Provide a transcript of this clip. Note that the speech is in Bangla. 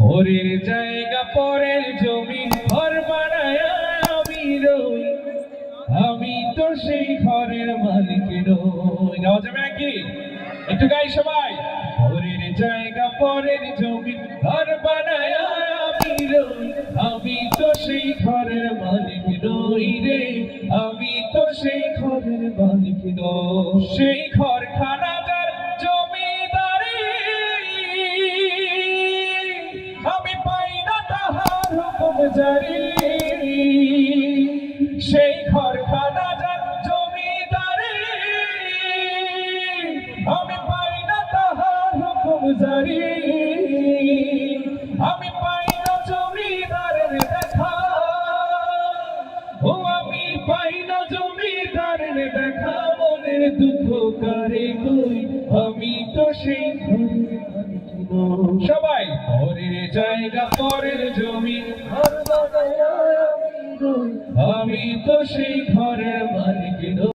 পরের জায়গা পরের জমি ঘর বানায় আমি রই, আমি তো সেই ঘরের মালিক নই। গাওয়া যাবে নাকি? একটু গাই সবাই। পরের জায়গা পরের জমি ঘর বানায় আমি রই, আমি তো সেই ঘরের মালিক নই রে, আমি তো সেই ঘরের মালিক নই। সেই ঘরখানা যার জমিদারি, আমি পাই না তাহার হুকুম জারি। সেই ঘরখানা যার জমিদারি, আমি পাই না তাহার হুকুম জারি। আমি পাই না জমিদারের দেখা, ও আমি পাই না জমিদারের দেখা। মনের দুঃখ কারে কই, আমি তো সেই ঘরের মালিক নই। সবাই। পরের জায়গা পরের জমি ঘর বানায় আমি রই, আমি তো সেই ঘরের মালিক নই।